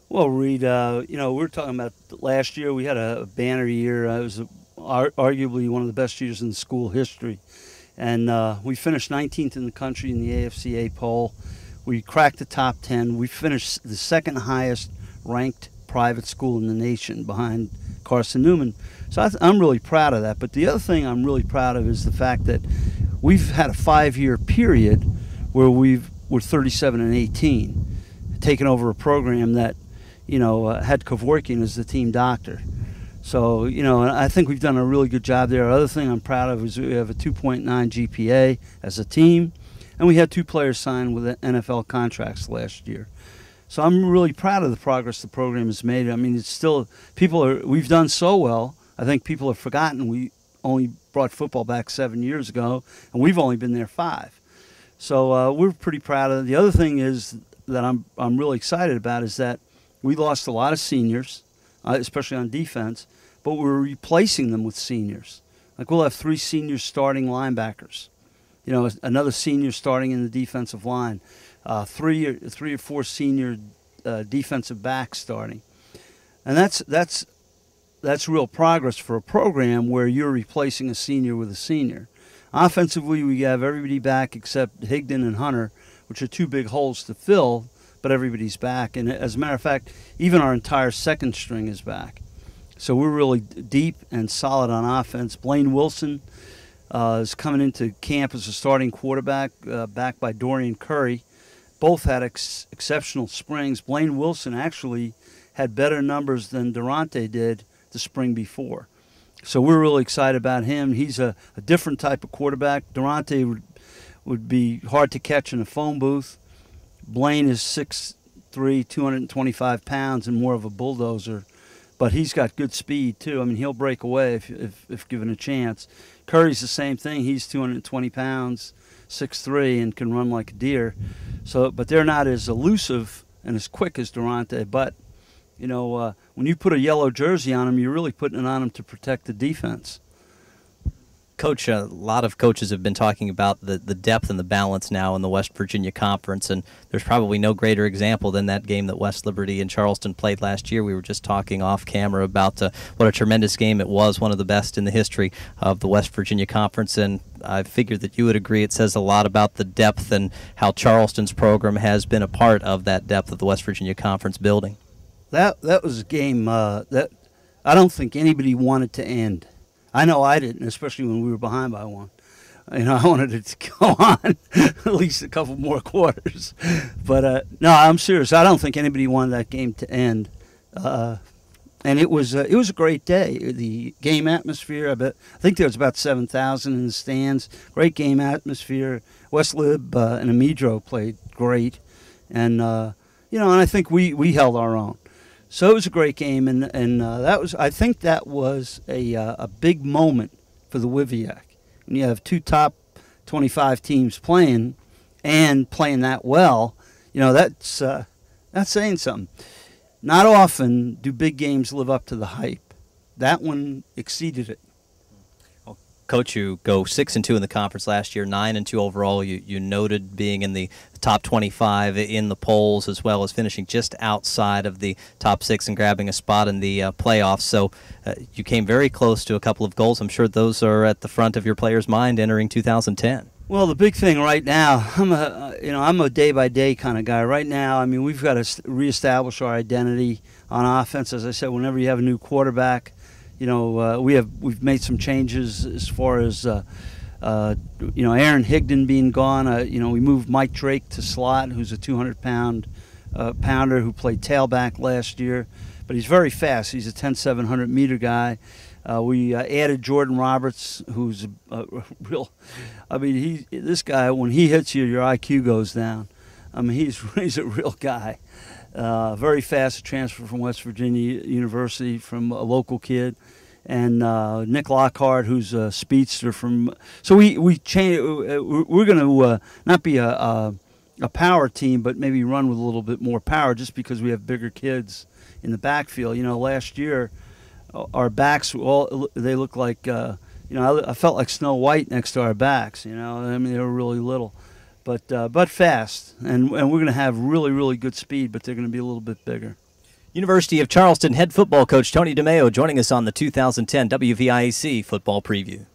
Well, Reed, we were talking about last year. We had a banner year. It was arguably one of the best years in school history. And we finished 19th in the country in the AFCA poll. We cracked the top 10. We finished the second highest ranked private school in the nation behind Carson Newman. So I'm really proud of that. But the other thing I'm really proud of is the fact that we've had a 5-year period where we're 37 and 18, taking over a program that, had Kevorkian as the team doctor. So, I think we've done a really good job there. Other thing I'm proud of is we have a 2.9 GPA as a team, and we had 2 players signed with NFL contracts last year. So I'm really proud of the progress the program has made. I mean, it's still, we've done so well. I think people have forgotten we only brought football back 7 years ago, and we've only been there 5. So we're pretty proud of it. The other thing is that I'm really excited about is that we lost a lot of seniors, especially on defense, but we're replacing them with seniors. Like we'll have 3 senior starting linebackers, another senior starting in the defensive line, three or four senior defensive backs starting, and that's real progress for a program where you're replacing a senior with a senior. Offensively, we have everybody back except Higdon and Hunter, which are 2 big holes to fill, but everybody's back. And as a matter of fact, even our entire second string is back. So we're really deep and solid on offense. Blaine Wilson is coming into camp as a starting quarterback, backed by Dorian Curry. Both had exceptional springs. Blaine Wilson actually had better numbers than Durante did the spring before. So we're really excited about him. He's a different type of quarterback. Durante would be hard to catch in a phone booth. Blaine is 6'3", 225 pounds, and more of a bulldozer. But he's got good speed, too. I mean, he'll break away if given a chance. Curry's the same thing. He's 220 pounds, 6'3", and can run like a deer. But they're not as elusive and as quick as Durante. But, when you put a yellow jersey on him, you're really putting it on him to protect the defense. Coach, a lot of coaches have been talking about the depth and the balance now in the West Virginia Conference, and there's probably no greater example than that game that West Liberty and Charleston played last year. We were just talking off camera about what a tremendous game it was, one of the best in the history of the West Virginia Conference, and I figured that you would agree it says a lot about the depth and how Charleston's program has been a part of that depth of the West Virginia Conference building. That was a game that I don't think anybody wanted to end. I know I didn't, especially when we were behind by 1. I wanted it to go on at least a couple more quarters. But no, I'm serious. I don't think anybody wanted that game to end. And it was a great day. The game atmosphere. I think there was about 7,000 in the stands. Great game atmosphere. West Lib and Amedro played great, and and I think we held our own. So it was a great game, and I think that was a big moment for the WIVIAC. When you have 2 top 25 teams playing and playing that well, that's saying something. Not often do big games live up to the hype. That one exceeded it. Coach, you go 6-2 in the conference last year, 9-2 overall. You noted being in the top 25 in the polls, as well as finishing just outside of the top 6 and grabbing a spot in the playoffs. So you came very close to a couple of goals. I'm sure those are at the front of your players' mind entering 2010. Well, the big thing right now, I'm a day-by-day kind of guy. Right now, I mean, we've got to reestablish our identity on offense. As I said, whenever you have a new quarterback, we've made some changes as far as Aaron Higdon being gone. We moved Mike Drake to slot, who's a 200-pound pounder who played tailback last year, but he's very fast. He's a 10-700 meter guy. We added Jordan Roberts, who's a real. I mean, this guy, when he hits you, your IQ goes down. I mean, he's a real guy. Very fast, transfer from West Virginia University from a local kid, and Nick Lockhart, who's a speedster from. So we change. We're going to not be a power team, but maybe run with a little bit more power, just because we have bigger kids in the backfield. Last year, our backs they look like. I felt like Snow White next to our backs. I mean, they were really little. But fast, and we're going to have really, really good speed, but they're going to be a little bit bigger. University of Charleston head football coach Tony DeMeo joining us on the 2010 WVIAC Football Preview.